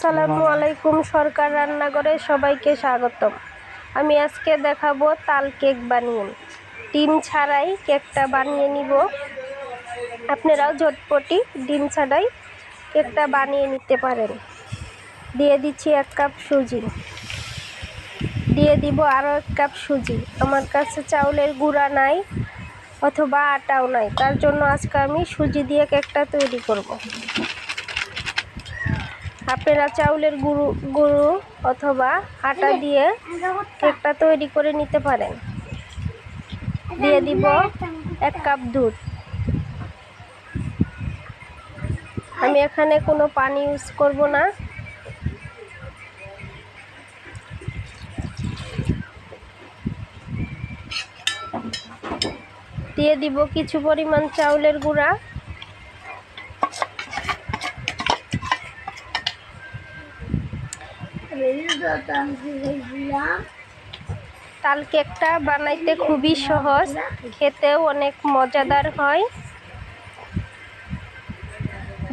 আসসালামু আলাইকুম। সরকার রান্নাঘরে সবাইকে স্বাগতম। আমি আজকে দেখাবো তাল কেক বানিয়ে। ডিম ছাড়াই কেকটা বানিয়ে নিব। আপনারাও ঝটপটি ডিম ছাড়াই কেকটা বানিয়ে নিতে পারেন। দিয়ে দিচ্ছি 1 কাপ সুজি, দিয়ে দিব আরও 1 কাপ সুজি। আমার কাছে চাউলের গুঁড়া নাই অথবা আটাও নাই, তার জন্য আজকে আমি সুজি দিয়ে কেকটা তৈরি করব। আপনারা চাউলের গুঁড়ো অথবা আটা দিয়ে কেকটা তৈরি করে নিতে পারেন। দিয়ে দিব 1 কাপ দুধ। আমি এখানে কোনো পানি ইউজ করব না। দিয়ে দিব কিছু পরিমাণ চাউলের গুঁড়া। তাল কেকটা বানাইতে খুবই সহজ, খেতেও অনেক মজাদার হয়।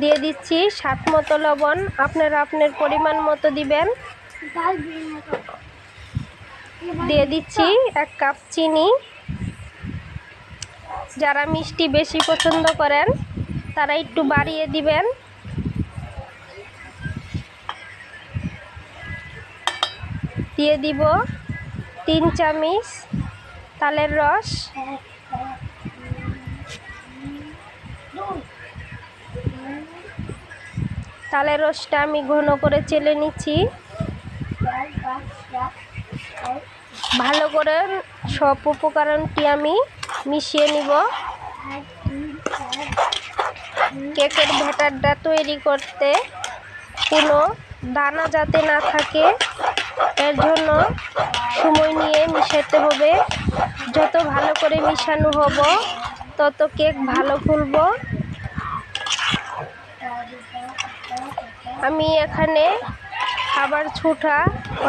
দিয়ে দিচ্ছি স্বাদ মতো লবণ, আপনারা আপনার পরিমাণ মতো দিবেন। দিয়ে দিচ্ছি 1 কাপ চিনি। যারা মিষ্টি বেশি পছন্দ করেন তারা একটু বাড়িয়ে দিবেন। দিয়ে দিব 3 চামচ তালের রস। তালের রসটা আমি ঘন করে চেলে নিচ্ছি। ভালো করে সব উপকরণটি আমি মিশিয়ে নিব। কেকের ব্যাটারটা তৈরি করতে কোনো দানা যাতে না থাকে, এর জন্য সময় নিয়ে মিশাতে হবে। যত ভালো করে মিশানো হবে তত কেক ভালো ফুলবে। আমি এখানে খাবার সোডা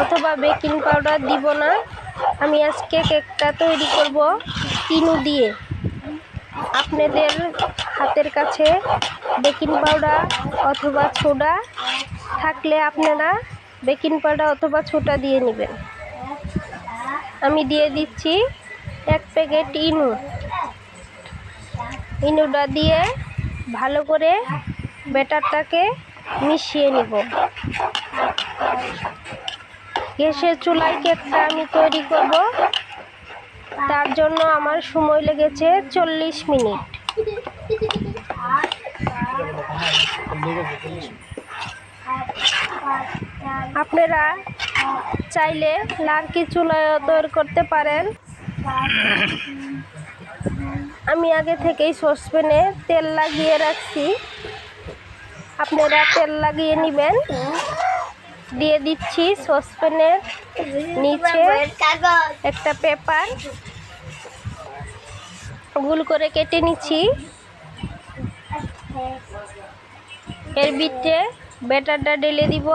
অথবা বেকিং পাউডার দিব না। আমি আজকে কেকটা তৈরি করব ইনো দিয়ে। আপনাদের হাতের কাছে বেকিং পাউডার অথবা সোডা থাকলে আপনারা বেকিং পাউডার অথবা সোডা দিয়ে নেবেন। আমি দিয়ে দিচ্ছি 1 প্যাকেট ইনো। ইনোটা দিয়ে ভালো করে ব্যাটারটাকে মিশিয়ে নিব। গ্যাসের চুলায় কেকটা আমি তৈরি করব, তার জন্য আমার সময় লেগেছে 40 মিনিট। আপনারা চাইলে লার্কি চুলায় তৈরি করতে পারেন। আমি আগে থেকেই সসপ্যানে তেল লাগিয়ে রাখছি, আপনারা তেল লাগিয়ে নেবেন। দিয়ে দিচ্ছি সসপ্যানের নিচে একটা পেপার গোল করে কেটে নিচ্ছি। এর ভিতরে ব্যাটারটা ঢেলে দিব।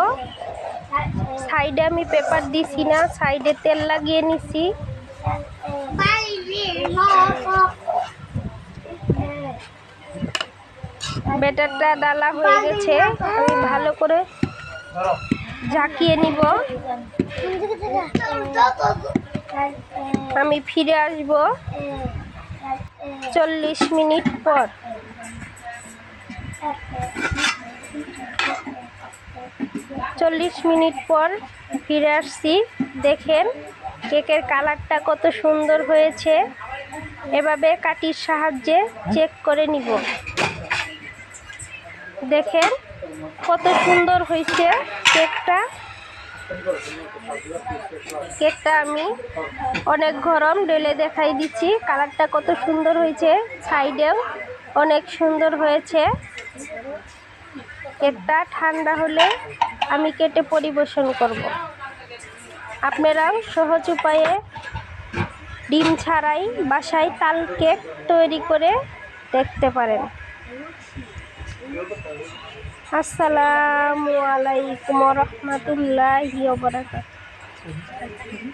সাইডে আমি পেপার দিছি না, সাইডে তেল লাগিয়ে নিচ্ছি। ব্যাটারটা ডালা হয়ে গেছে, আমি ভালো করে ঝাঁকিয়ে নিব। আমি ফিরে আসব 40 মিনিট পর। 40 মিনিট পর ফিরে আসছি। দেখেন কেকের কালারটা কত সুন্দর হয়েছে। এভাবে কাঠির সাহায্যে চেক করে নিব। দেখেন কত সুন্দর হয়েছে কেকটা। কেকটা আমি অনেক গরম ঢেলে দেখাই দিচ্ছি। কালারটা কত সুন্দর হয়েছে, সাইডেও অনেক সুন্দর হয়েছে। কেকটা ঠান্ডা হলে আমি কেটে পরিবেশন করব। আপনারাও সহজ উপায়ে ডিম ছাড়াই বাসায় তাল কেক তৈরি করে দেখতে পারেন। আসসালামু আলাইকুম ওয়া রাহমাতুল্লাহি ওয়া বারাকাতুহু।